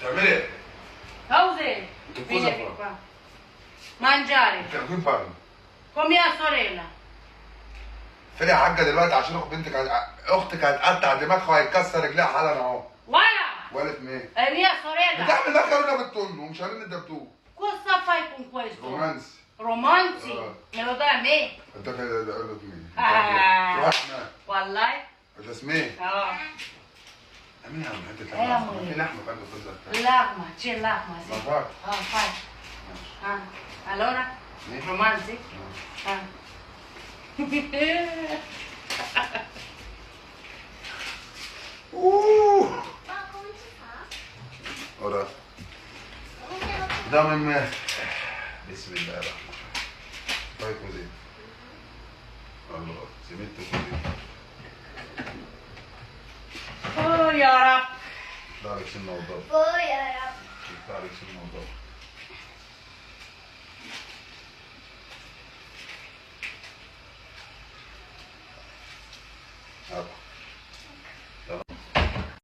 تعملي ايه؟ Cose, cosa vieni fa? qua. Mangiare, مين بارل؟ con mia sorella. فين يا حاجه دلوقتي عشان اختك هتقطع دماغها وهيتكسر رجليها حالا اهو. Guarda, ولد مين؟ è mia sorella. بتعمل ده خلونا بالتون ومش عارفين الدبدوب. Cosa fai con questo? رومانسي. Romanzi? Me lo dai a me? انت كده قلت مين؟ Ah, روح هناك. والله؟ جاسمين. اه. امين يا عم حته يا لحمه. أمي. في لحمه فانت بتزرع. L'arma, c'è l'arma, sì. ما بعرف. Fai. Ah, allora? Sì. Romanzi? Ah. Ma come si fa? ora Come si fa? dammi me. Bismillah الرحمن الرحيم. fai così. Allora, si mette così. Oh, يا رب. دارك سنه وضرب. Poi era دارك سنه وضرب. ecco